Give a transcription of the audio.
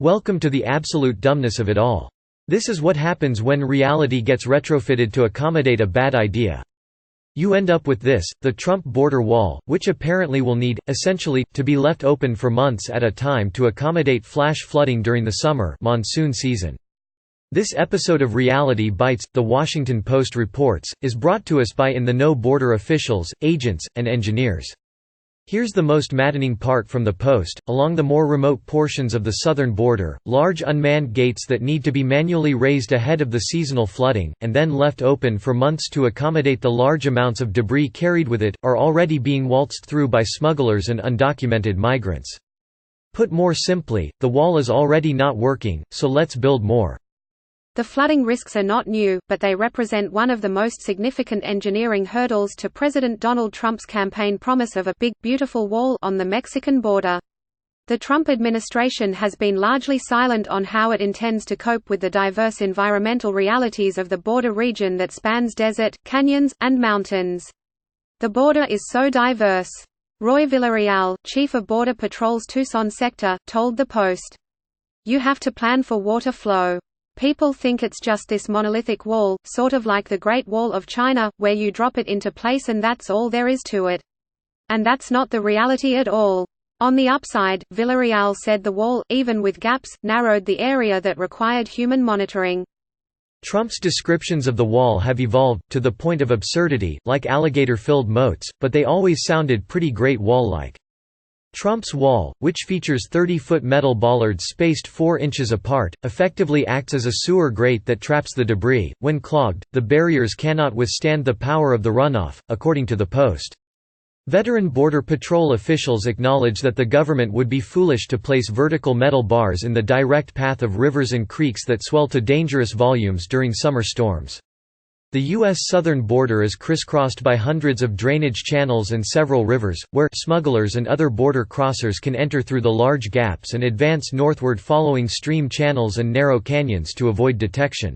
Welcome to the absolute dumbness of it all. This is what happens when reality gets retrofitted to accommodate a bad idea. You end up with this, the Trump border wall, which apparently will need, essentially, to be left open for months at a time to accommodate flash flooding during the summer monsoon season. This episode of Reality Bites, The Washington Post reports, is brought to us by in-the-know border officials, agents, and engineers. Here's the most maddening part from the Post: along the more remote portions of the southern border, large unmanned gates that need to be manually raised ahead of the seasonal flooding, and then left open for months to accommodate the large amounts of debris carried with it, are already being waltzed through by smugglers and undocumented migrants. Put more simply, the wall is already not working, so let's build more. The flooding risks are not new, but they represent one of the most significant engineering hurdles to President Donald Trump's campaign promise of a big, beautiful wall on the Mexican border. The Trump administration has been largely silent on how it intends to cope with the diverse environmental realities of the border region that spans desert, canyons, and mountains. The border is so diverse. Roy Villarreal, chief of Border Patrol's Tucson sector, told the Post, "You have to plan for water flow. People think it's just this monolithic wall, sort of like the Great Wall of China, where you drop it into place and that's all there is to it. And that's not the reality at all." On the upside, Villarreal said the wall, even with gaps, narrowed the area that required human monitoring. Trump's descriptions of the wall have evolved, to the point of absurdity, like alligator-filled moats, but they always sounded pretty Great Wall-like. Trump's wall, which features 30-foot metal bollards spaced 4 inches apart, effectively acts as a sewer grate that traps the debris. When clogged, the barriers cannot withstand the power of the runoff, according to the Post. Veteran Border Patrol officials acknowledge that the government would be foolish to place vertical metal bars in the direct path of rivers and creeks that swell to dangerous volumes during summer storms. The U.S. southern border is crisscrossed by hundreds of drainage channels and several rivers, where smugglers and other border crossers can enter through the large gaps and advance northward following stream channels and narrow canyons to avoid detection.